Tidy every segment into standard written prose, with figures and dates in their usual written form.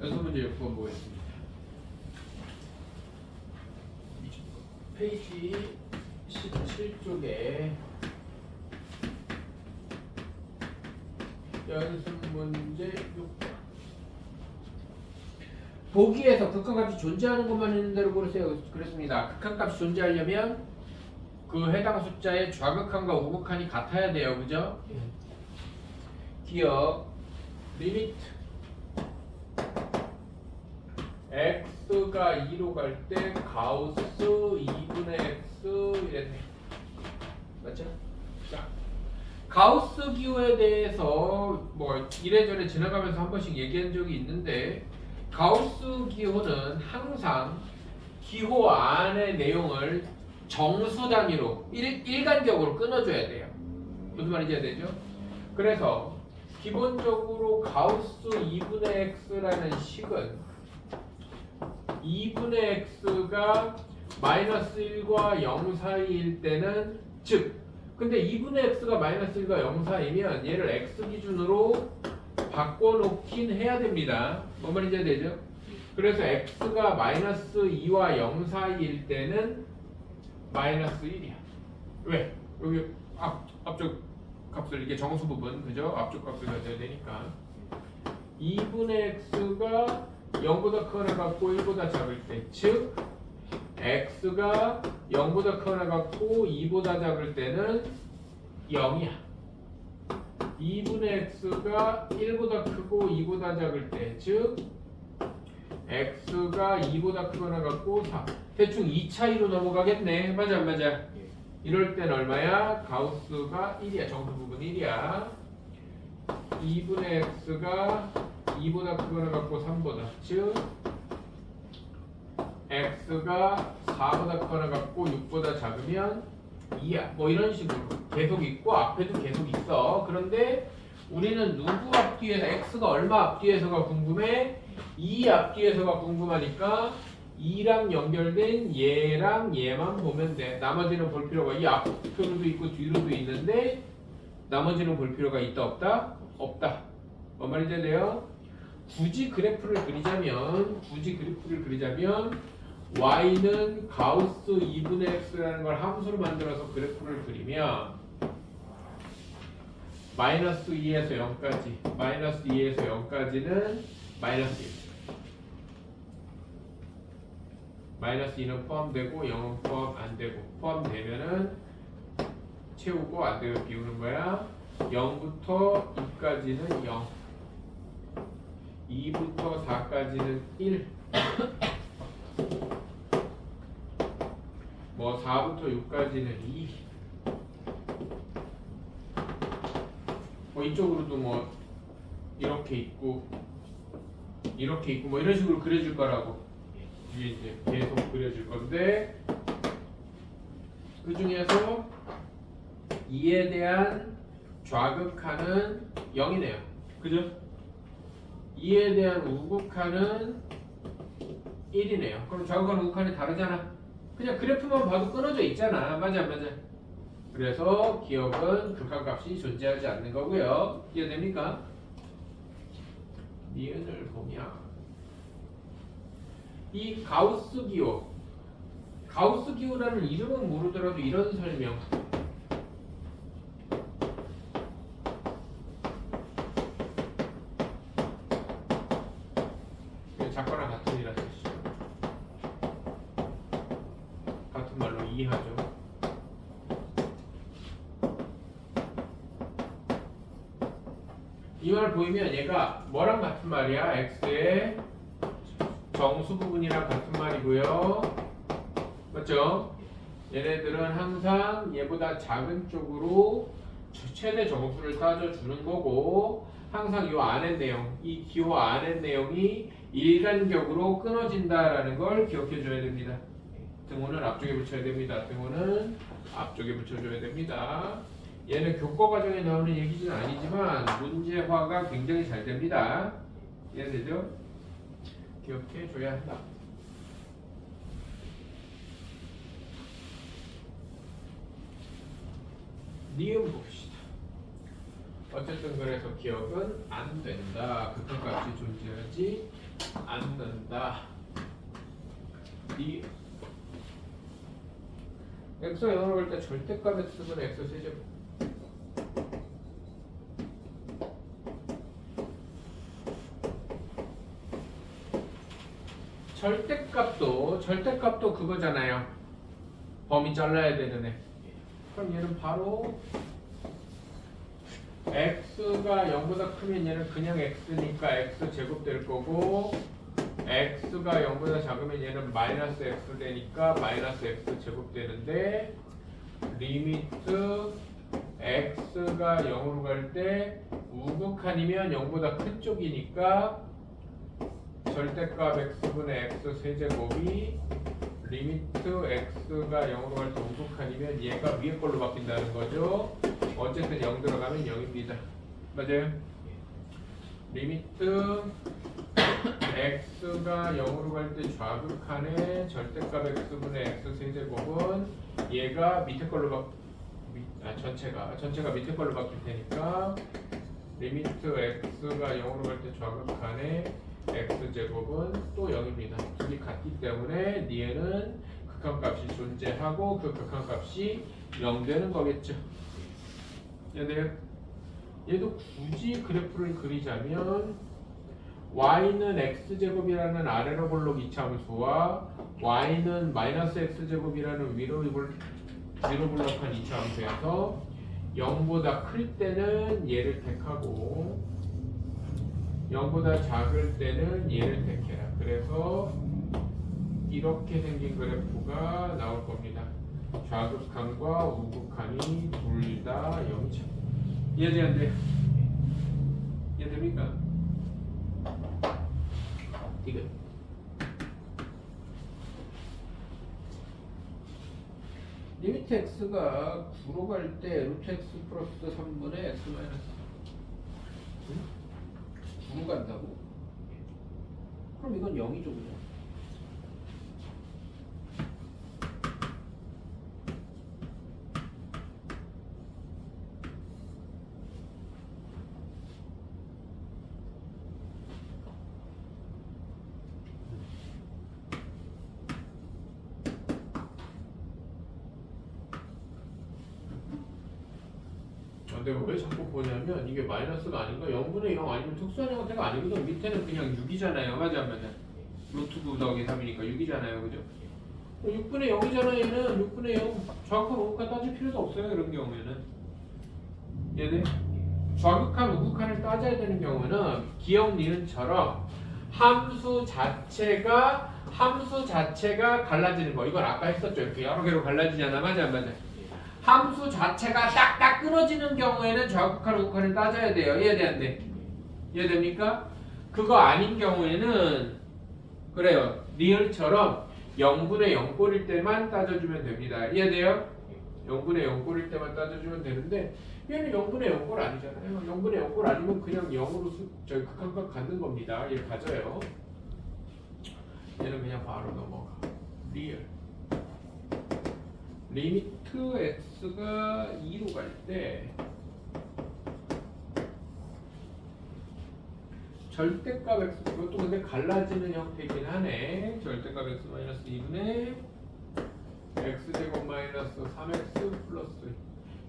여섯 문제 6번 보겠습니다. 페이지 17쪽에 연습 문제 6번. 보기에서 극한값이 존재하는 것만 있는 대로 고르세요. 그랬습니다. 극한값이 존재하려면 그 해당 숫자의 좌극한과 우극한이 같아야 돼요. 그죠? 기억 리미트 x가 2로 갈 때 가우스 2분의 x 이랬네. 맞죠? 자, 가우스 기호에 대해서 뭐 이래저래 지나가면서 한 번씩 얘기한 적이 있는데, 가우스 기호는 항상 기호 안의 내용을 정수 단위로 일간격으로 끊어줘야 돼요. 무슨 말인지 알겠죠? 그래서 기본적으로 가우스 2분의 x라는 식은 2분의 x가 마이너스 1과 0 사이일 때는, 즉 근데 2분의 x가 마이너스 1과 0 사이면 얘를 x 기준으로 바꿔놓긴 해야 됩니다. 뭔 말인지 알겠죠? 그래서 x가 마이너스 2와 0 사이일 때는 마이너스 1이야. 왜? 여기 앞쪽 값을, 이게 정수 부분, 그죠? 앞쪽 값을 가져야 되니까 2분의 x가 0보다 크거나 같고 1보다 작을 때, 즉 x가 0보다 크거나 같고 2보다 작을 때는 0이야. 2분의 x가 1보다 크고 2보다 작을 때, 즉 x가 2보다 크거나 같고 4. 대충 2 차이로 넘어가겠네. 맞아 안 맞아? 이럴 땐 얼마야? 가우스가 1이야. 정수 부분 1이야. 2분의 x가 2보다 크거나 같고 3보다, 즉 x가 4보다 크거나 같고 6보다 작으면 2야. 뭐 이런 식으로 계속 있고 앞에도 계속 있어. 그런데 우리는 누구 앞뒤에서, x가 얼마 앞뒤에서가 궁금해? 2 앞뒤에서가 궁금하니까 2랑 연결된 얘랑 얘만 보면 돼. 나머지는 볼 필요가, 이 앞으로도 있고 뒤로도 있는데 나머지는 볼 필요가 있다 없다? 없다. 뭔 말인지 알아요? 굳이 그래프를 그리자면 y는 가우스 2분의 x라는 걸 함수로 만들어서 그래프를 그리면 마이너스 2에서 0까지, 마이너스 2에서 0까지는 마이너스 1, 마이너스 2는 포함되고 0은 포함 안 되고, 포함되면은 채우고 안 되고 비우는 거야. 0부터 2까지는 0, 2부터 4까지는 1, 뭐 4부터 6까지는 2, 뭐 이쪽으로도 뭐 이렇게 있고 뭐 이런 식으로 그려줄 거라고. 이게 이제 계속 그려줄 건데, 그 중에서 2에 대한 좌극한은 0이네요. 그죠? 2에 대한 우극한은 1이네요. 그럼 좌극한 우극한이 다르잖아. 그냥 그래프만 봐도 끊어져 있잖아. 맞아 맞아. 그래서 기억은 극한값이 존재하지 않는 거고요. 이해됩니까? 니은을 보면 이 가우스 기호라는 이름은 모르더라도 이런 설명. 작거나 같은 이라 쓰시죠. 같은 말로 이해하죠. 이 말 보이면 얘가 뭐랑 같은 말이야? x의 정수 부분이랑 같은 말이고요. 맞죠? 얘네들은 항상 얘보다 작은 쪽으로 최대 정수를 따져주는 거고, 항상 이 안의 내용, 이 기호 안의 내용이 일간격으로 끊어진다라는 걸 기억해 줘야 됩니다. 등호는 앞쪽에 붙여야 됩니다. 등호는 앞쪽에 붙여줘야 됩니다. 얘는 교과 과정에 나오는 얘기는 아니지만 문제화가 굉장히 잘 됩니다. 이해되죠? 기억해 줘야 한다. 니은 봅시다. 어쨌든 그래서 기억은 안 된다. 극한값이 존재하지 않는다. 이 x가 0으로 갈 때 절대값 x분의 x 세제곱. 절대값도 그거잖아요. 범위 잘라야 되는 애. 그럼 얘는 바로 x가 0보다 크면 얘는 그냥 x니까 x 제곱 될 거고, x가 0보다 작으면 얘는 마이너스 x 되니까 마이너스 x 제곱 되는데, 리미트 x가 0으로 갈 때 우극한이면 0보다 큰 쪽이니까 절대값 x분의 x 세제곱이 리미트 x가 0으로 갈 때 우극한이면 얘가 위에 걸로 바뀐다는 거죠. 어쨌든 0 들어가면 0입니다. 맞아요? 리미트 x가 0으로 갈 때 좌극한의 절대값 x분의 x 세제곱은 얘가 밑에 걸로 전체가 밑에 걸로 바뀔 테니까 리미트 x가 0으로 갈 때 좌극한의 x제곱은 또 0입니다. 둘이 같기 때문에 얘는 극한값이 존재하고 그 극한값이 0 되는 거겠죠. 얘도 굳이 그래프를 그리자면 y는 x제곱이라는 아래로 볼록 이차함수와 y는 마이너스 x제곱이라는 위로 볼록한 이차함수에서 0보다 클 때는 얘를 택하고 0보다 작을 때는 얘를 택해라. 그래서 이렇게 생긴 그래프가 나올 겁니다. 좌극한과 우극한이 둘 다 0이죠. 이해돼 안 돼요? 이해됩니까? 이거 리미트 x가 9로 갈 때 루트 x 플러스 3분의 x 마이너스 9로 간다고? 그럼 이건 0이죠, 그죠? 내가 왜 자꾸 보냐면 이게 마이너스가 아닌가? 0분의 0 아니면 특수한 형태가 아니거든. 밑에는 그냥 6이잖아요. 맞아 안 맞아? 루트 9 더하기 3이니까 6이잖아요. 그죠? 6분의 0이잖아. 얘는 6분의 0 좌극한 우극한 따질 필요도 없어요. 이런 경우에는 얘네 좌극한 우극한을 따져야 되는 경우는 기억 니은처럼 함수 자체가 갈라지는 거. 이건 아까 했었죠. 이렇게 여러 개로 갈라지잖아. 맞아 안 맞아? 함수 자체가 딱딱 끊어지는 경우에는 좌극한 우극한을 따져야 돼요. 이해돼 안 돼? 이해됩니까? 그거 아닌 경우에는 그래요. 리을처럼 0분의 0꼴일 때만 따져주면 됩니다. 이해돼요? 0분의 0꼴일 때만 따져주면 되는데 얘는 0분의 0꼴 아니잖아요. 0분의 0꼴 아니면 그냥 0으로 저희 극한값 갖는 겁니다. 얘를 가져요. 얘는 그냥 바로 넘어가. 리을 리미트 x가 2로 갈 때 절대값 x 이것도 근데 갈라지는 형태이긴 하네. 절대값 x 마이너스 2분의 x제곱 마이너스 3x 플러스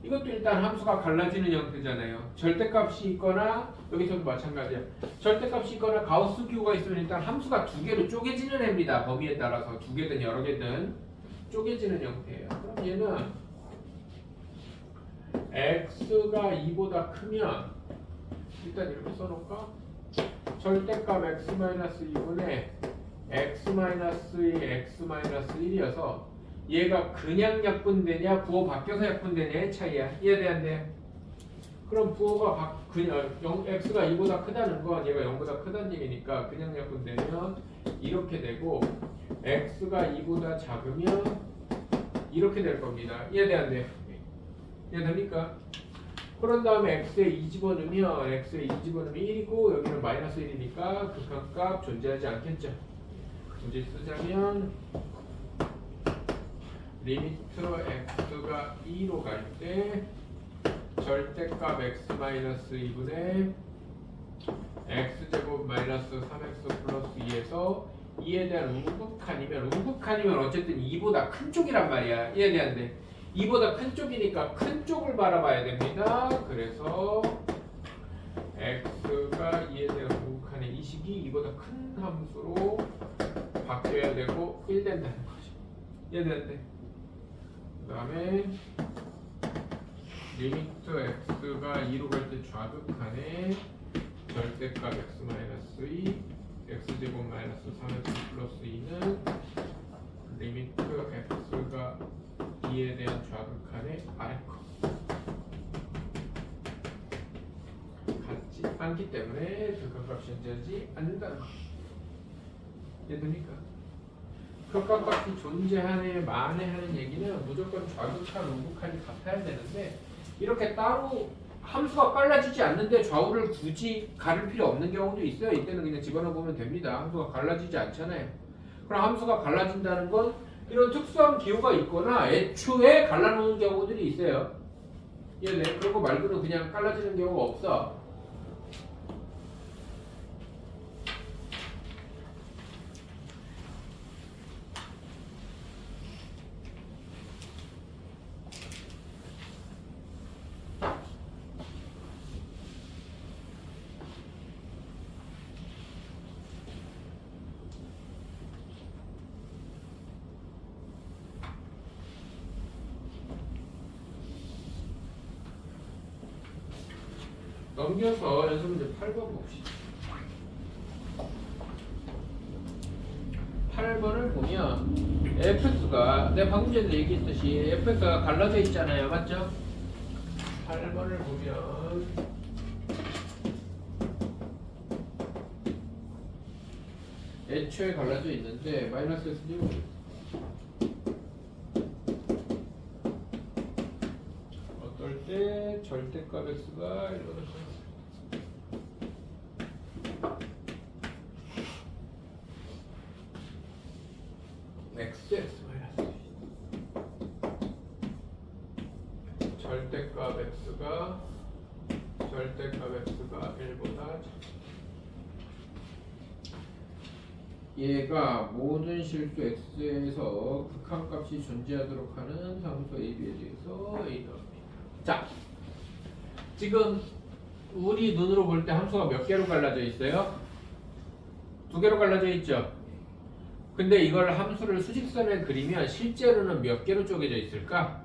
이것도 일단 함수가 갈라지는 형태잖아요. 절대값이 있거나 여기서도 마찬가지야. 절대값이 있거나 가우스 기호가 있으면 일단 함수가 두 개로 쪼개지는 애입니다. 범위에 따라서 두 개든 여러 개든 쪼개지는 형태예요. 그럼 얘는 x가 2보다 크면 일단 이렇게 써놓을까? 절대값 x-2분의 x-2 x-1이어서 얘가 그냥 약분되냐 부호 바뀌어서 약분되냐의 차이야. 이해돼 안 돼? 그럼 부호가 그냥 x가 2보다 크다는 건 얘가 0보다 크다는 얘기니까 그냥 약분되면 이렇게 되고 x가 2보다 작으면 이렇게 될 겁니다. 이해돼 안 돼? 이해됩니까? 그런 다음에 x에 2 집어넣으면 1이고 여기는 마이너스 1이니까 극한값 존재하지 않겠죠. 굳이 쓰자면 리미트 x가 2로 갈 때 절대값 x-2분의 x제곱 마이너스 3x 플러스 2에서 2에 대한 우극한이면 어쨌든 2보다 큰 쪽이란 말이야. 이에 대한데 2보다 큰 쪽이니까 큰 쪽을 바라봐야 됩니다. 그래서 x가 2에 대한 우극한의 이 식이 2보다 큰 함수로 바뀌어야 되고 1 된다는 거죠. 이해 되는데 그 다음에 리미트 x가 2로 갈 때 좌극한에 절대값 x-2 x제곱 마이너스 3x 플러스 2는 리미트 x가 2에 대한 좌극한의 아래컷 같지 않기 때문에 극한값이 존재하지 않는다는 거. 이해됩니까? 극한값이 존재하네 만에 하는 얘기는 무조건 좌극한 우극한이 같아야 되는데 이렇게 따로 함수가 빨라지지 않는데 좌우를 굳이 가릴 필요 없는 경우도 있어요. 이때는 그냥 집어넣어 보면 됩니다. 함수가 갈라지지 않잖아요. 그럼 함수가 갈라진다는 건 이런 특수한 기호가 있거나 애초에 갈라놓은 경우들이 있어요. 이해돼? 그런 거 말고는 그냥 갈라지는 경우가 없어. 넘겨서 연습 문제 8번 봅시다. 8번을 보면 fx가 내가 방금 전에 얘기했듯이 fx가 갈라져 있잖아요. 맞죠? 8번을 보면 애초에 갈라져 있는데 마이너스 x제곱 어떨 때 절대값 x가 이러면서 절대값 x가 1보다 얘가 모든 실수 x에서 극한값이 존재하도록 하는 상수 AB에 대해서 A입니다. 자, 지금 우리 눈으로 볼 때 함수가 몇 개로 갈라져 있어요? 2개로 갈라져 있죠? 근데 이걸 함수를 수직선에 그리면 실제로는 몇 개로 쪼개져 있을까?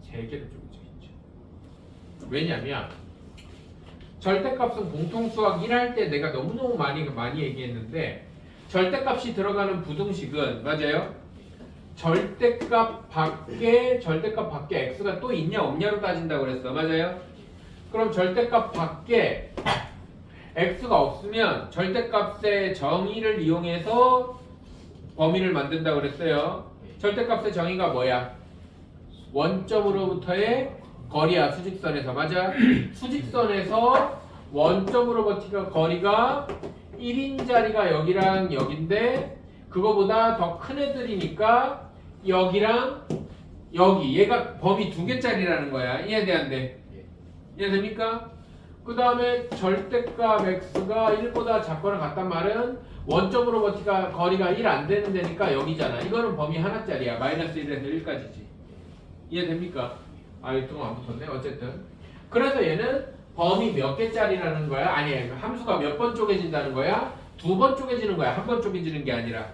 3개로 쪼개져 있죠. 왜냐면 절대값은 공통수학 1할 때 내가 너무너무 많이 얘기했는데 절대값이 들어가는 부등식은 맞아요? 절대값 밖에 x가 또 있냐 없냐로 따진다고 그랬어. 맞아요? 그럼 절대값 밖에 x가 없으면 절대값의 정의를 이용해서 범위를 만든다고 그랬어요. 절대값의 정의가 뭐야? 원점으로부터의 거리야. 수직선에서. 맞아? 수직선에서 원점으로부터 거리가 1인 자리가 여기랑 여긴데 그거보다 더 큰 애들이니까 여기랑 여기 얘가 범위 2개짜리라는 거야. 이해 돼안돼? 이해됩니까? 그 다음에 절대값 x가 1보다 작거나 같단 말은 원점으로부터 거리가 1 안 되는 데니까 여기잖아. 이거는 범위 하나짜리야. 마이너스 1에서 1까지지. 이해됩니까? 아, 이 동안 안 붙었네. 어쨌든. 그래서 얘는 범위 몇 개짜리라는 거야? 아니, 함수가 몇 번 쪼개진다는 거야? 2번 쪼개지는 거야. 한 번 쪼개지는 게 아니라.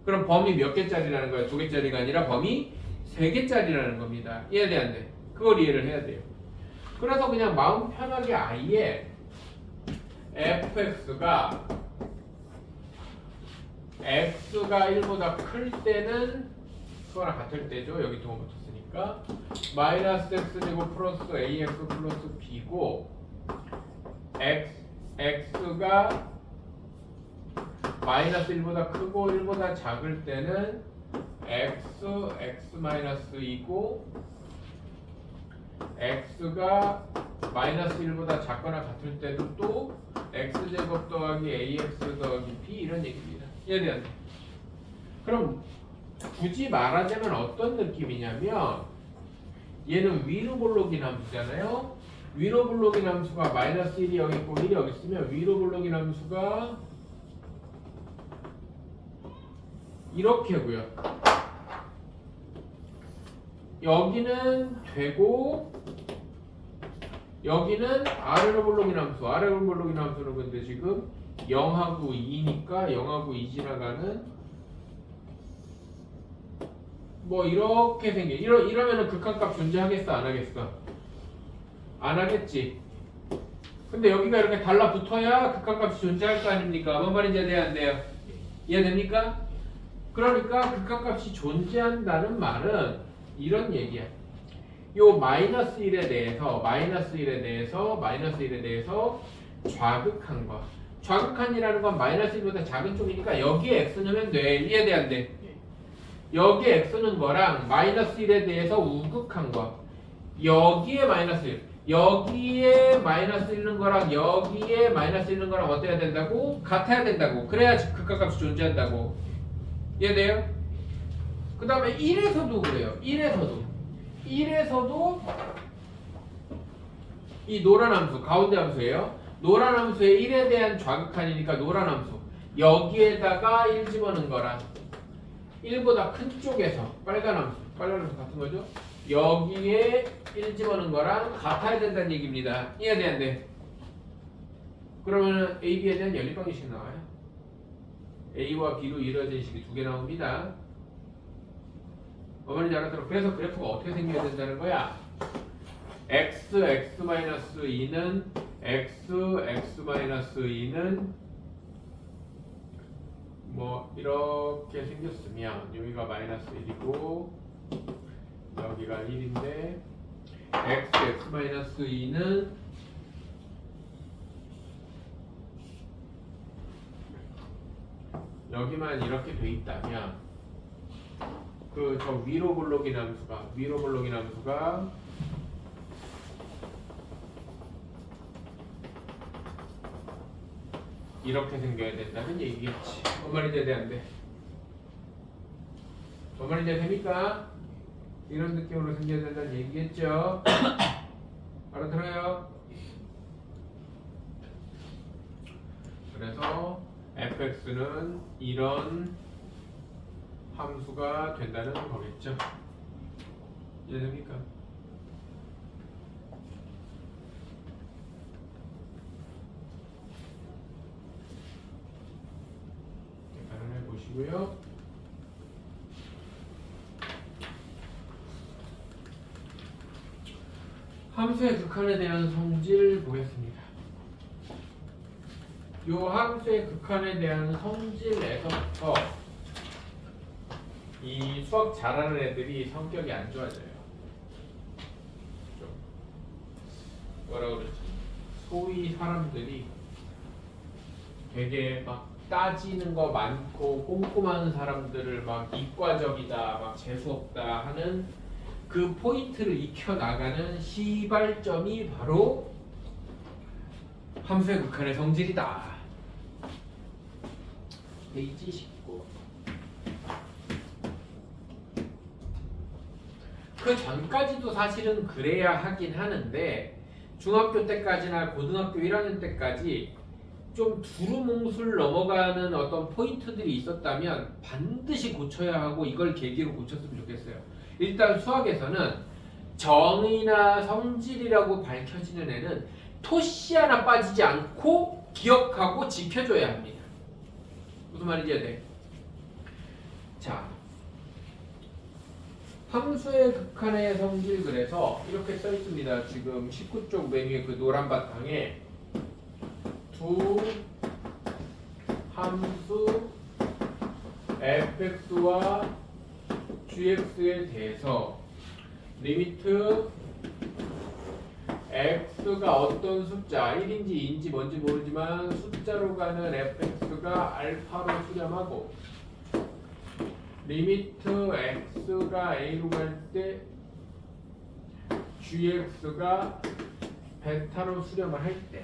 그럼 범위 몇 개짜리라는 거야? 2개짜리가 아니라 범위 3개짜리라는 겁니다. 이해돼 안 돼? 그걸 이해를 해야 돼요. 그래서 그냥 마음 편하게 아예 fx가 1보다 클 때는 그거랑 같을 때죠. 여기 동호 붙었으니까 마이너스 x제곱 플러스 ax 플러스 b고 x가 마이너스 1보다 크고 1보다 작을 때는 x 마이너스 2고 x가 마이너스 1보다 작거나 같을 때도 또 x제곱 더하기 ax 더하기 b 이런 얘기입니다. 이해돼요? 그럼 굳이 말하자면 어떤 느낌이냐면 얘는 위로 볼록인 함수잖아요. 위로 볼록인 함수가 마이너스 1이 여기 있고 1이 여기 있으면 위로 볼록인 함수가 이렇게고요. 여기는 되고 여기는 아래로 볼록인 함수. 아래로 볼록인 함수는 근데 지금 0하고 2니까 0하고 2 지나가는 뭐 이렇게 생겨. 이러면은 극한값 존재하겠어? 안 하겠어? 안 하겠지. 근데 여기가 이렇게 달라붙어야 극한값이 존재할 거 아닙니까? 뭔 말인지 이해 안 돼요? 이해됩니까? 그러니까 극한값이 존재한다는 말은 이런 얘기야. 요 마이너스 1에 대해서 좌극한 거. 좌극한이라는 건 마이너스 1보다 작은 쪽이니까 여기에 x 넣으면 돼. 이해돼 안 돼? 여기에 x는 거랑 마이너스 1에 대해서 우극한 거. 여기에 마이너스 1. 여기에 마이너스 1는 거랑 여기에 마이너스 1는 거랑 어때야 된다고? 같아야 된다고. 그래야 극한값이 존재한다고. 이해돼요? 그 다음에 1에서도 그래요. 1에서도 이 노란 함수, 가운데 함수예요. 노란 함수의 1에 대한 좌극한이니까 노란 함수. 여기에다가 1 집어넣은 거랑 1보다 큰 쪽에서 빨간 함수 같은 거죠. 여기에 1 집어넣은 거랑 같아야 된다는 얘기입니다. 이해돼 안 돼? 그러면 A, B에 대한 연립방정식 나와요. A와 B로 이루어진 식이 두 개 나옵니다. 어머니 알아들어. 그래서 그래프가 어떻게 생겨야 된다는 거야? x,x-2는 x,x-2는 뭐 이렇게 생겼으면 여기가 마이너스 1이고 여기가 1인데 x,x-2는 여기만 이렇게 돼 있다면 그 저 위로 볼록인 함수가 이렇게 생겨야 된다는 얘기겠지. 뭔 말인지 이해 안 돼? 뭔 말인지 됩니까? 이런 느낌으로 생겨야 된다는 얘기겠죠? 알아들어요? 그래서 fx는 이런 함수가 된다는 거겠죠? 이해됩니까? 발음해 보시고요. 함수의 극한에 대한 성질 보겠습니다. 요 함수의 극한에 대한 성질에서부터 이 수학 잘하는 애들이 성격이 안 좋아져요. 좀 뭐라 그러지? 소위 사람들이 되게 막 따지는 거 많고 꼼꼼한 사람들을 막 이과적이다, 막 재수없다 하는 그 포인트를 익혀 나가는 시발점이 바로 함수의 극한의 성질이다. 페이지 19. 그 전까지도 사실은 그래야 하긴 하는데 중학교 때까지나 고등학교 1학년 때까지 좀 두루뭉술 넘어가는 어떤 포인트들이 있었다면 반드시 고쳐야 하고 이걸 계기로 고쳤으면 좋겠어요. 일단 수학에서는 정의나 성질이라고 밝혀지는 애는 토씨 하나 빠지지 않고 기억하고 지켜줘야 합니다. 무슨 말인지 돼? 자, 함수의 극한의 성질 그래서 이렇게 써 있습니다. 지금 19쪽 메뉴의 그 노란 바탕에 두 함수 fx와 gx에 대해서 리미트 x가 어떤 숫자 1인지 2인지 뭔지 모르지만 숫자로 가는 fx가 알파로 수렴하고 리미트 x가 a로 갈 때 gx가 베타로 수렴을 할 때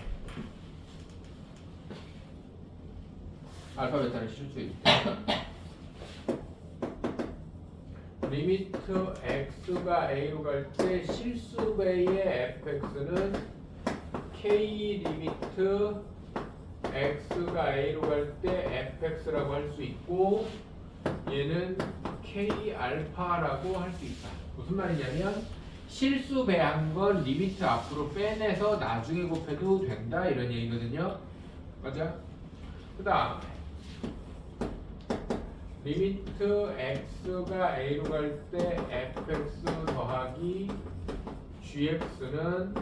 알파 베타를 실수해 리미트 x가 a로 갈 때 실수배의 fx는 k 리미트 x가 a로 갈 때 fx라고 할 수 있고 얘는 k 알파라고 할 수 있다. 무슨 말이냐면 실수배한 건 리미트 앞으로 빼내서 나중에 곱해도 된다 이런 얘기거든요. 맞아? 그 다음에 리미트 x가 a로 갈 때 fx 더하기 gx는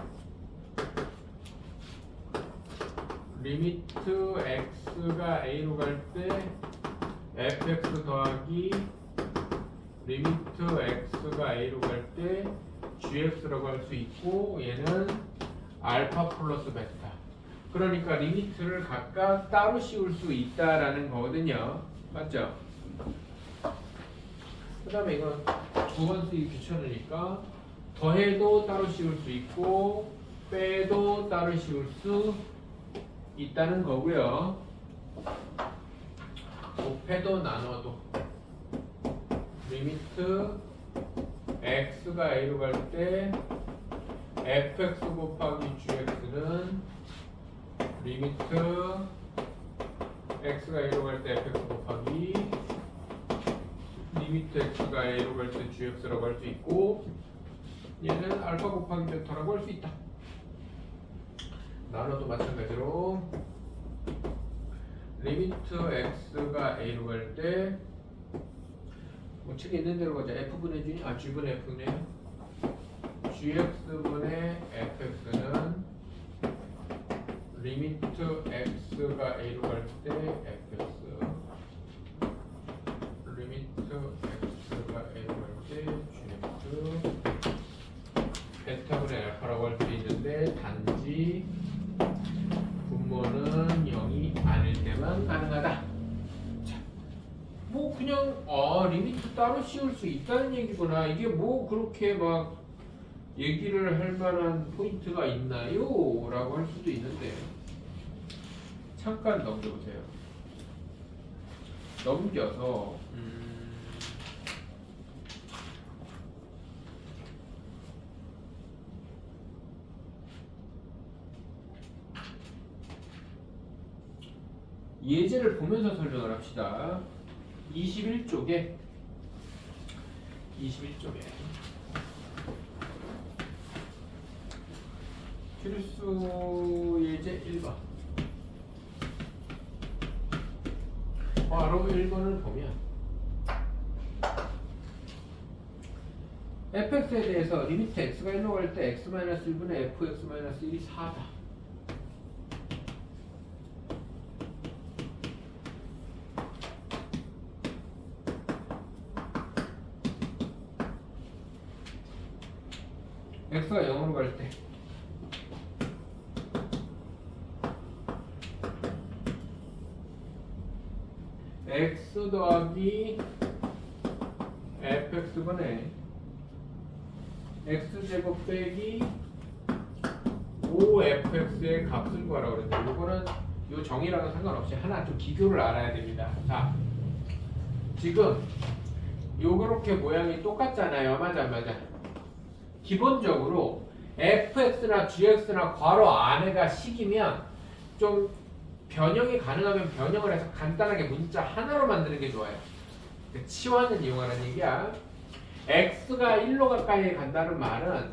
리미트 x가 a로 갈 때 fx 더하기 리미트 x가 a로 갈 때 gx라고 할 수 있고 얘는 알파 플러스 베타. 그러니까 리미트를 각각 따로 씌울 수 있다라는 거거든요. 맞죠? 그 다음에 이건 두 번 쓰기 귀찮으니까 더해도 따로 씌울 수 있고 빼도 따로 씌울 수 있다는 거고요. 곱해도 나눠도 리미트 x가 a로 갈 때 fx 곱하기 gx는 리미트 x가 a로 갈 때 fx 곱하기 리미트 x가 a로 갈 때 gx라고 할 수 있고 얘는 알파 곱하기 베타라고 할 수 있다. 나눠도 마찬가지로 리미트 x가 a로 갈 때 뭐 책에 있는 대로 가자. f분의 g, g분의 f네요. gx분의 fx는 리미트 x가 a로 갈 때 fx 리미트 x가 a로 갈 때 gx 베타분의 알파라고 할 수 있는데 단지 분모는 0이 아닐 때만 가능하다. 뭐 그냥 리미트 따로 씌울 수 있다는 얘기구나. 이게 뭐 그렇게 막 얘기를 할 만한 포인트가 있나요? 라고 할 수도 있는데 잠깐 넘겨보세요. 넘겨서 예제를 보면서 설명을 합시다. 21쪽에 필수 예제 1번 바로 1번을 보면 fx에 대해서 리미트 x가 1로 갈 때 x-1분의 fx-1이 4다. x가 0으로 갈 때 x 더하기 fx분의 x제곱 빼기 5fx의 값을 구하라고 그랬는데 이거는 요 정의랑은 상관없이 하나 좀 기교를 알아야 됩니다. 자, 지금 요렇게 모양이 똑같잖아요. 맞아 안 맞아? 기본적으로 fx나 gx나 괄호 안에가 식이면 좀 변형이 가능하면 변형을 해서 간단하게 문자 하나로 만드는 게 좋아요. 치환을 이용하는 얘기야. x가 1로 가까이 간다는 말은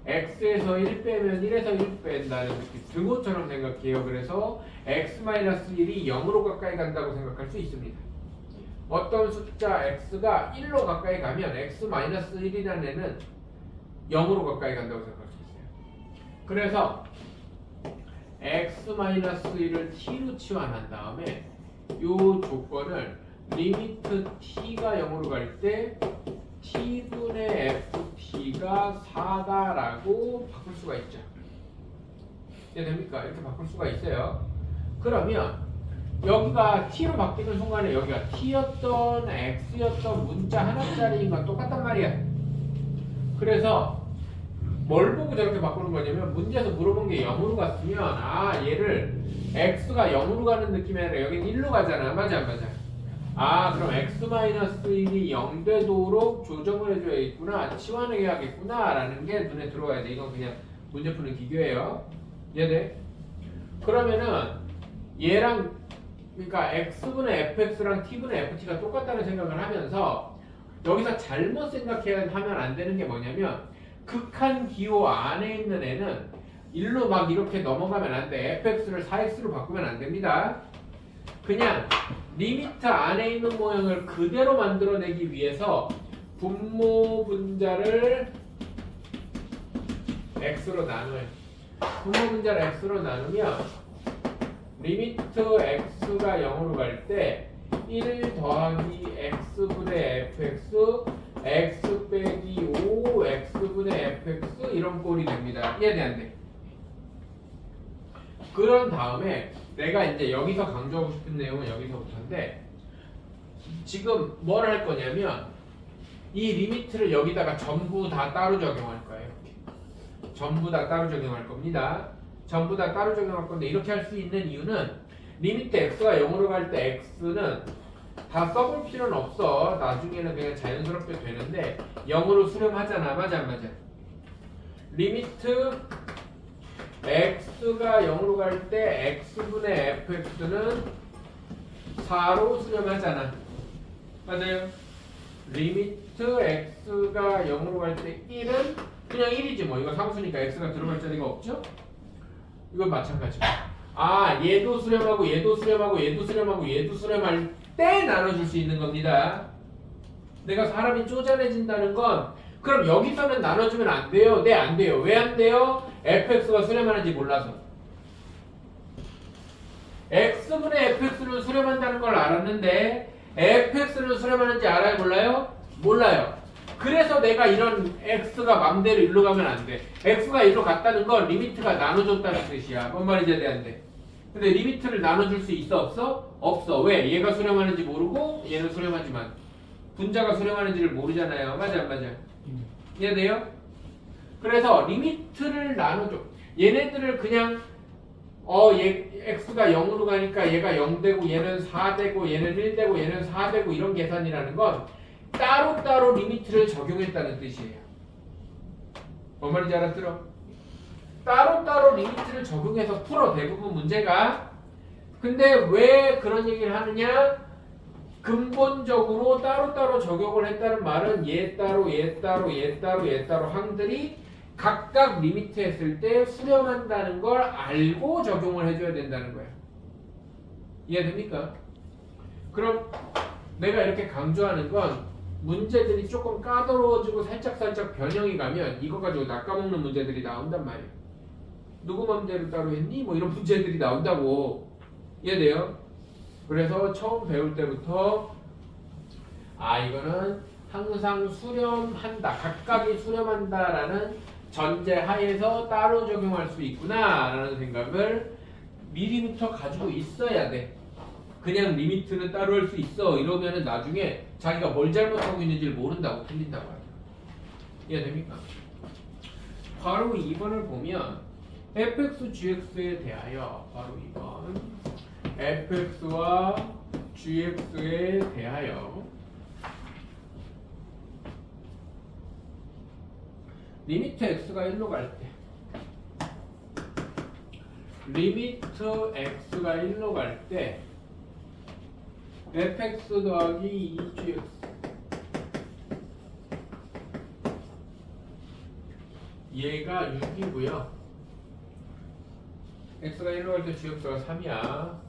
x에서 1 빼면 1에서 1 뺀다는 느낌 등호처럼 생각해요. 그래서 x-1이 0으로 가까이 간다고 생각할 수 있습니다. 어떤 숫자 x가 1로 가까이 가면 x-1이라는 애는 0으로 가까이 간다고 생각할 수 있어요. 그래서 x-1을 t로 치환한 다음에 이 조건을 리미트 t가 0으로 갈 때 t분의 ft가 4다라고 바꿀 수가 있죠. 이해됩니까? 이렇게 바꿀 수가 있어요. 그러면 여기가 t로 바뀌는 순간에 여기가 t였던 x였던 문자 하나짜리인 건 똑같단 말이야. 그래서 뭘 보고 저렇게 바꾸는 거냐면 문제에서 물어본 게 0으로 갔으면 얘를 x가 0으로 가는 느낌이 아니라 여기는 1로 가잖아. 맞아 안 맞아? 아 그럼 x-1이 0 되도록 조정을 해줘야겠구나, 치환해야겠구나 라는 게 눈에 들어와야 돼. 이건 그냥 문제 푸는 기교예요. 이해돼? 그러면은 얘랑 그러니까 x분의 fx랑 t분의 ft가 똑같다는 생각을 하면서 여기서 잘못 생각하면 안 되는 게 뭐냐면 극한 기호 안에 있는 애는 일로 막 이렇게 넘어가면 안 돼. fx를 4x로 바꾸면 안 됩니다. 그냥 리미트 안에 있는 모양을 그대로 만들어내기 위해서 분모 분자를 x로 나누어요. 분모 분자를 x로 나누면 리미트 x가 0으로 갈 때 1 더하기 x분의 fx x 빼기 5 x분의 fx 이런 꼴이 됩니다. 이해돼 안 돼? 그런 다음에 내가 이제 여기서 강조하고 싶은 내용은 여기서부터인데 지금 뭘 할 거냐면 이 리미트를 여기다가 전부 다 따로 적용할 거예요. 이렇게. 전부 다 따로 적용할 겁니다. 전부 다 따로 적용할 건데 이렇게 할 수 있는 이유는 리미트 x가 0으로 갈 때 x는 다 써볼 필요는 없어. 나중에는 그냥 자연스럽게 되는데 0으로 수렴하잖아. 맞아 안 맞아? 리미트 x가 0으로 갈 때 x분의 fx는 4로 수렴하잖아. 맞아요? 리미트 x가 0으로 갈 때 1은 그냥 1이지 뭐. 이거 상수니까 x가 들어갈 자리가 없죠? 이건 마찬가지고. 아 얘도 수렴하고 얘도 수렴하고 얘도 수렴하고 얘도 수렴할 때 나눠줄 수 있는 겁니다. 내가 사람이 쪼잔해진다는 건 그럼 여기서는 나눠주면 안 돼요? 네, 안 돼요. 왜 안 돼요? fx가 수렴하는지 몰라서. x분의 fx는 수렴한다는 걸 알았는데 fx는 수렴하는지 알아요? 몰라요? 몰라요. 그래서 내가 이런 x가 맘대로 일로 가면 안 돼. x가 일로 갔다는 건 리미트가 나눠줬다는 뜻이야. 뭔 말인지 안 돼. 근데 리미트를 나눠줄 수 있어? 없어? 없어. 왜? 얘가 수렴하는지 모르고 얘는 수렴하지만 분자가 수렴하는지를 모르잖아요. 맞아 안 맞아? 이해돼요? 그래서 리미트를 나눠줘. 얘네들을 그냥 얘 x가 0으로 가니까 얘가 0 되고 얘는 4 되고 얘는 1 되고 얘는 4 되고 이런 계산이라는 건 따로따로 리미트를 적용했다는 뜻이에요. 뭔 말인지 알아들어? 따로따로 리미트를 적용해서 풀어 대부분 문제가. 근데 왜 그런 얘기를 하느냐? 근본적으로 따로따로 적용을 했다는 말은 얘 따로 얘 따로 얘 따로 얘 따로 항들이 각각 리미트 했을 때 수렴한다는 걸 알고 적용을 해줘야 된다는 거예요. 이해됩니까? 그럼 내가 이렇게 강조하는 건 문제들이 조금 까다로워지고 살짝 변형이 가면 이거 가지고 낚아먹는 문제들이 나온단 말이에요. 누구 맘대로 따로 했니? 뭐 이런 문제들이 나온다고. 이해돼요? 그래서 처음 배울 때부터 이거는 항상 수렴한다, 각각이 수렴한다라는 전제 하에서 따로 적용할 수 있구나라는 생각을 미리부터 가지고 있어야 돼. 그냥 리미트는 따로 할 수 있어 이러면은 나중에 자기가 뭘 잘못하고 있는지를 모른다고 틀린다고 하죠. 이해됩니까? 바로 2번을 보면 fx, gx에 대하여 바로 2번 fx와 gx에 대하여 리미트 x가 1로 갈 때 리미트 x가 1로 갈 때 fx 더하기 2gx 얘가 6이고요. x가 1로 갈 때 gx가 3이야.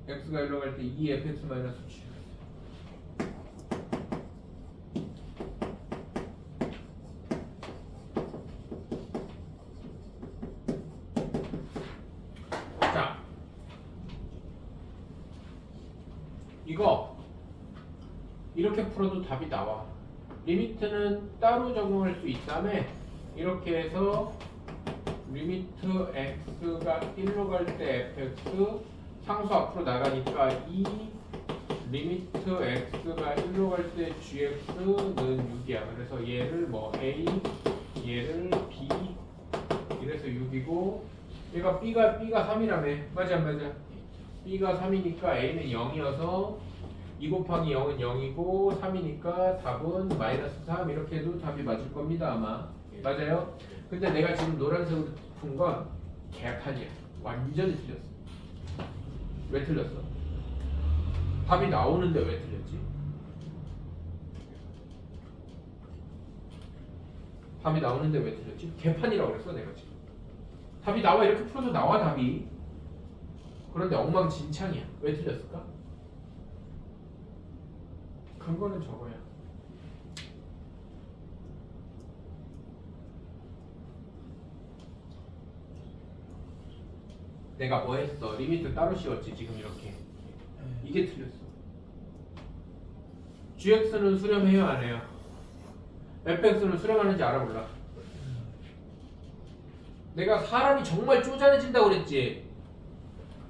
x가 1로 갈 때 2fx 마이너스 g. 자, 이거 이렇게 풀어도 답이 나와. 리미트는 따로 적용할 수 있다며 이렇게 해서 리미트 x가 1로 갈 때 fx 상수 앞으로 나가니까 2 리미트 x가 1로 갈 때 gx는 6이야. 그래서 얘를 뭐 a 얘를 B 이래서 6이고 얘가 B가 3이라며. 맞아 안 맞아? B가 3이니까 A는 0이어서 2 곱하기 0은 0이고 3이니까 답은 마이너스 3 이렇게 해도 답이 맞을 겁니다 아마. 맞아요? 근데 내가 지금 노란색으로 푼 건 개판이야. 완전히 틀렸어. 왜 틀렸어? 답이 나오는데 왜 틀렸지? 답이 나오는데 왜 틀렸지? 개판이라고 그랬어 내가 지금. 답이 나와 이렇게 풀어도 나와 답이. 그런데 엉망진창이야. 왜 틀렸을까? 근거는 저거야. 내가 뭐 했어? 리미트 따로 씌웠지 지금 이렇게. 이게 틀렸어. gx는 수렴해요 안 해요? fx는 수렴하는지 알아 몰라? 내가 사람이 정말 쪼잔해진다고 그랬지.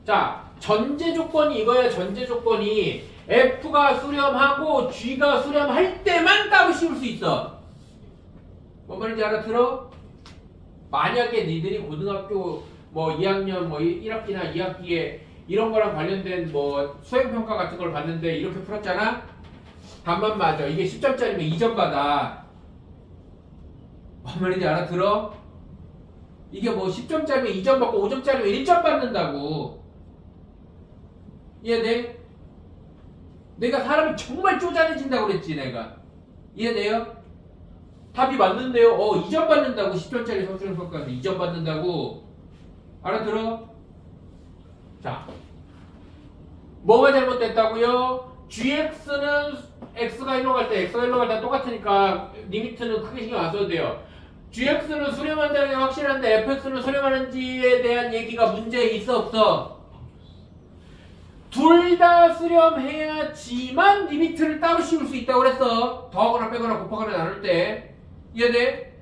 자, 전제 조건이 이거야. 전제 조건이 f가 수렴하고 g가 수렴할 때만 따로 씌울 수 있어. 뭔 말인지 알아들어? 만약에 니들이 고등학교 뭐 2학년 뭐 1학기나 2학기에 이런 거랑 관련된 뭐 수행평가 같은 걸 봤는데 이렇게 풀었잖아? 답만 맞아. 이게 10점짜리면 2점 받아. 뭔 말인지 알아들어? 이게 뭐 10점짜리면 2점 받고 5점짜리면 1점 받는다고. 이해돼? 내가 사람이 정말 쪼잔해진다고 그랬지 내가. 이해돼요? 답이 맞는데요. 2점 받는다고. 10점짜리 성수능평가인데 2점 받는다고. 알아들어? 자, 뭐가 잘못됐다고요? gx는 x가 1로 갈 때 x가 1로 갈 때 똑같으니까 리미트는 크게 신경 안 써도 돼요. gx는 수렴한다는 게 확실한데 fx는 수렴하는지에 대한 얘기가 문제에 있어 없어? 둘 다 수렴해야지만 리미트를 따로 씌울 수 있다고 그랬어. 더하거나 빼거나 곱하거나 나눌 때. 이해돼?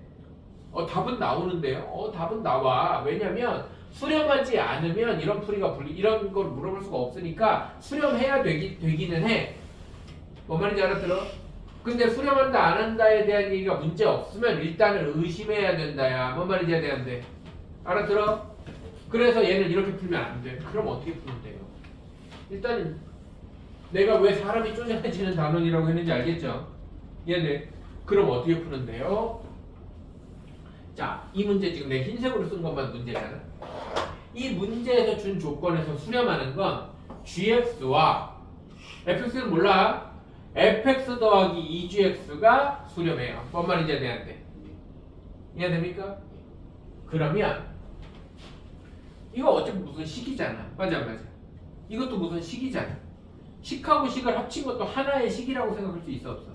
답은 나오는데요. 답은 나와. 왜냐면 수렴하지 않으면 이런 풀이가 이런 걸 물어볼 수가 없으니까 수렴해야 되기는 해. 뭔 말인지 알아들어? 근데 수렴한다 안 한다에 대한 얘기가 문제 없으면 일단은 의심해야 된다야. 뭔 말인지 해야 돼. 알아들어? 그래서 얘는 이렇게 풀면 안 돼. 그럼 어떻게 풀면 돼요? 일단 내가 왜 사람이 쪼잔해지는 단원이라고 했는지 알겠죠? 얘네 그럼 어떻게 푸는데요? 자, 이 문제 지금 내 흰색으로 쓴 것만 문제잖아. 이 문제에서 준 조건에서 수렴하는 건 gx와 fx는 몰라. fx 더하기 2gx가 수렴해요. 뭔 말인지 대한테 이해됩니까? 그러면 이거 어차피 무슨 식이잖아. 맞아 안 맞아? 이것도 무슨 식이잖아. 식하고 식을 합친 것도 하나의 식이라고 생각할 수 있어 없어?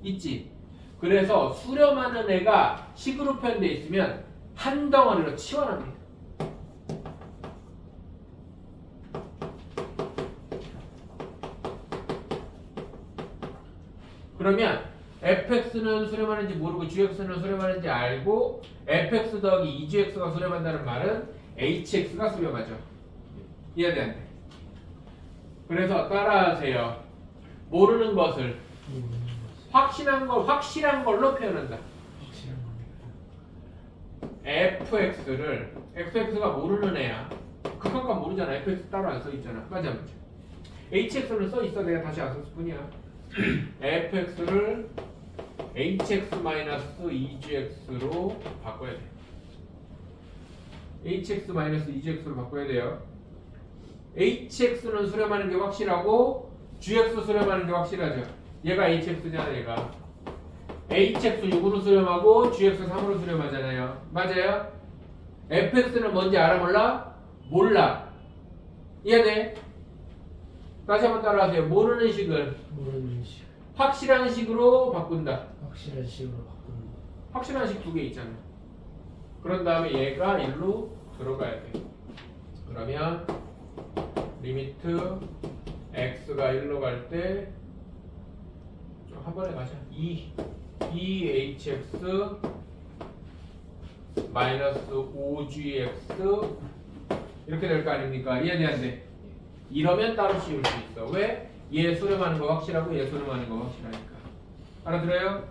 있지. 그래서 수렴하는 애가 식으로 표현되어 있으면 한 덩어리로 치워납니다. 그러면 fx는 수렴하는지 모르고 gx는 수렴하는지 알고 fx 더하기 2gx가 수렴한다는 말은 hx가 수렴하죠. 이해돼 안 돼? 그래서 따라하세요. 모르는 것을 확실한 걸로 표현한다. fx를 fx가 모르는 애야. 그것만 모르잖아. fx 따로 안 써 있잖아. 맞아 맞아. hx는 써 있어. 내가 다시 안 썼을 뿐이야. fx를 hx-2gx로 바꿔야 돼. hx-2gx로 바꿔야 돼요. hx는 수렴하는 게 확실하고 gx 수렴하는 게 확실하죠. 얘가 hx잖아. 얘가 hx 6으로 수렴하고 gx 3으로 수렴하잖아요. 맞아요? fx는 뭔지 알아 몰라? 몰라. 이해돼? 다시 한번 따라하세요. 모르는 식을 확실한 식으로 바꾼다. 확실한 식으로 바꾼다. 확실한 식 두 개 있잖아. 그런 다음에 얘가 1로 들어가야 돼. 그러면 리미트 x가 1로 갈 때 한 번에 가자. 2hx 마이너스 5gx 이렇게 될 거 아닙니까? 이해돼 안 돼? 이러면 따로 씌울 수 있어. 왜? 얘 수렴하는 거 확실하고 얘 수렴하는 거 확실하니까. 알아들어요?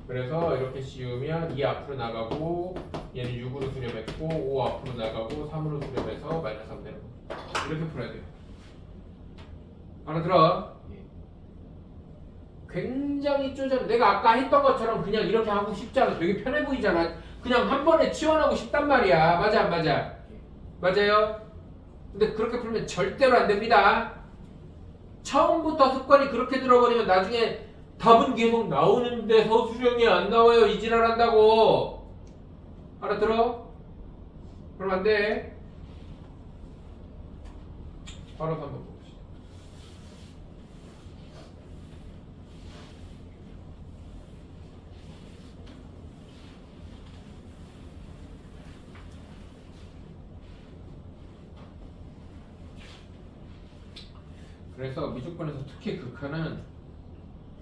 그래서 이렇게 씌우면 2 앞으로 나가고 얘는 6으로 수렴했고 5 앞으로 나가고 3으로 수렴해서 마이너스 3 되는 거. 이렇게 풀어야 돼요. 알아들어? 굉장히 쪼잔. 내가 아까 했던 것처럼 그냥 이렇게 하고 싶잖아. 되게 편해 보이잖아. 그냥 한 번에 치원하고 싶단 말이야. 맞아 안 맞아? 맞아요? 근데 그렇게 풀면 절대로 안 됩니다. 처음부터 습관이 그렇게 들어버리면 나중에 답은 계속 나오는데 서술형이 안 나와요. 이 지랄 한다고. 알아들어? 그럼 안 돼. 알아서 한번 봅시다. 그래서 미적분에서 특히 극한은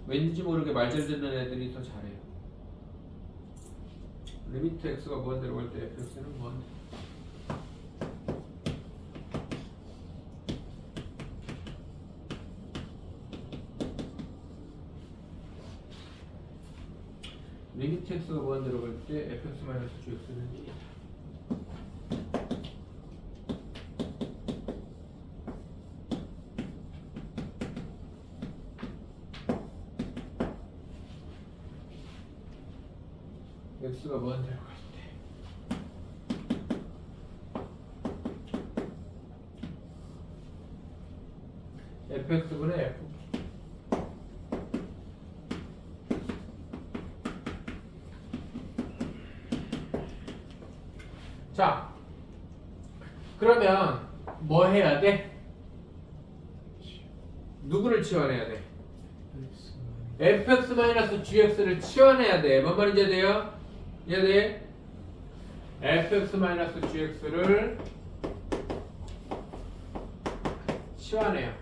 왠지 모르게 말 잘 듣는 애들이 더 잘해요. 리미트 x가 무한대로 갈 때 fx는 무한대. 리미트 x가 무한대로 갈 때 fx-gx는 1이다. x가 무한대로 갈 때 fx분의 f. 자, 그러면 뭐 해야 돼? 누구를 치환해야 돼? fx-gx를 치환해야 돼. 뭔 말인지 이해돼요? 이해돼? fx-gx를 치환해요.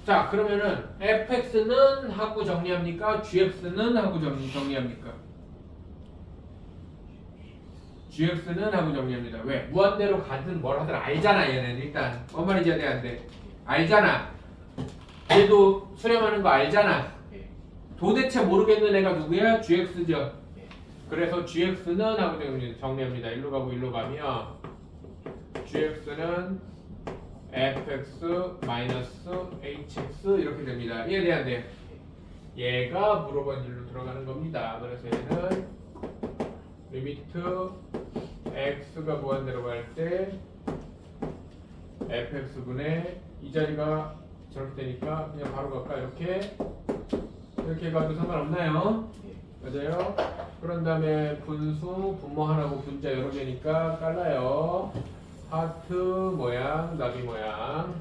자, 그러면은 fx는 하고 정리합니까? gx는 하고 정리합니까? gx는 하고 정리합니다. 왜? 무한대로 가든 뭘 하든 알잖아. 얘는 일단 뭔 말인지 이해돼 안 돼? 알잖아. 얘도 수렴하는 거 알잖아. 도대체 모르겠는 애가 누구야? gx죠. 그래서 gx는 하고 정리합니다. 일로 가고 일로 가면 gx는 fx-hx 이렇게 됩니다. 이해돼 안 돼? 얘가 물어본 일로 들어가는 겁니다. 그래서 얘는 리미트 x가 무한대로 갈 때 fx분의 이 자리가 저렇게 되니까 그냥 바로 갈까? 이렇게 가도 상관없나요? 맞아요? 그런 다음에 분수, 분모하나고 분자 여러 개니까 깔라요. 하트 모양, 나비 모양.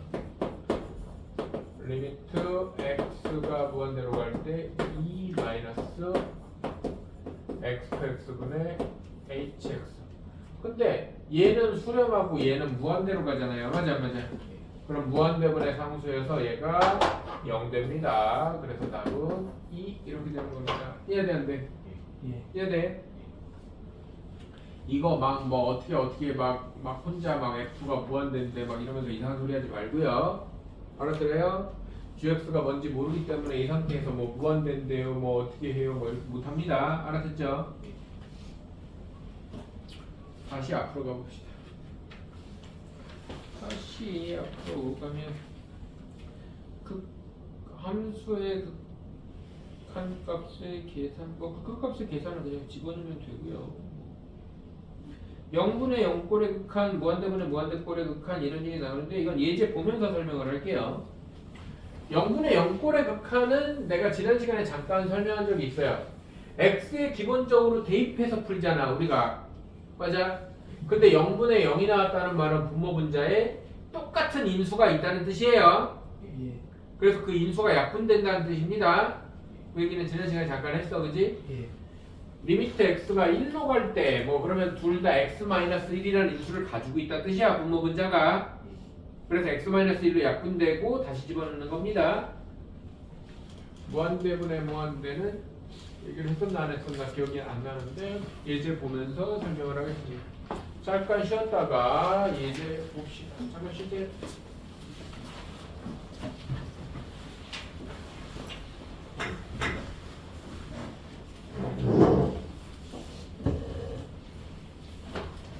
리미트 x가 무한대로 갈 때 2 마이너스 xx분의 hx. 근데 얘는 수렴하고 얘는 무한대로 가잖아요. 맞아 안 맞아? 그럼 무한대분의 상수여서 얘가 0 됩니다. 그래서 답은 2 이렇게 되는 겁니다. 이해돼 안 돼? 이해돼? 이거 막 뭐 어떻게 막 혼자 막 f가 무한대인데 막 이러면서 이상한 소리 하지 말고요. 알았어요? gx가 뭔지 모르기 때문에 이 상태에서 뭐 무한대인데요, 뭐 어떻게 해요, 뭐 이렇게 못합니다. 알았겠죠? 다시 앞으로 가봅시다. 다시 앞으로 가면 함수의 극한값의 계산, 뭐 극한값의 계산은 그냥 집어넣으면 되고요. 0분의 0꼴의 극한, 무한대분의 무한대꼴의 극한 이런 얘기 나오는데 이건 예제 보면서 설명을 할게요. 0분의 0꼴의 극한은 내가 지난 시간에 잠깐 설명한 적이 있어요. x에 기본적으로 대입해서 풀잖아 우리가. 맞아? 근데 0분의 0이 나왔다는 말은 분모 분자에 똑같은 인수가 있다는 뜻이에요. 그래서 그 인수가 약분된다는 뜻입니다. 그 얘기는 지난 시간에 잠깐 했어, 그지? 리미트 x가 1로 갈 때 뭐 그러면 둘 다 x-1이라는 인수를 가지고 있다는 뜻이야, 분모 분자가. 그래서 x-1로 약분되고 다시 집어넣는 겁니다. 무한대분의 무한대는 얘기를 했었나 안 했었나 기억이 안 나는데 예제 보면서 설명을 하겠습니다. 잠깐 쉬었다가 예제 봅시다. 잠깐 쉴게요.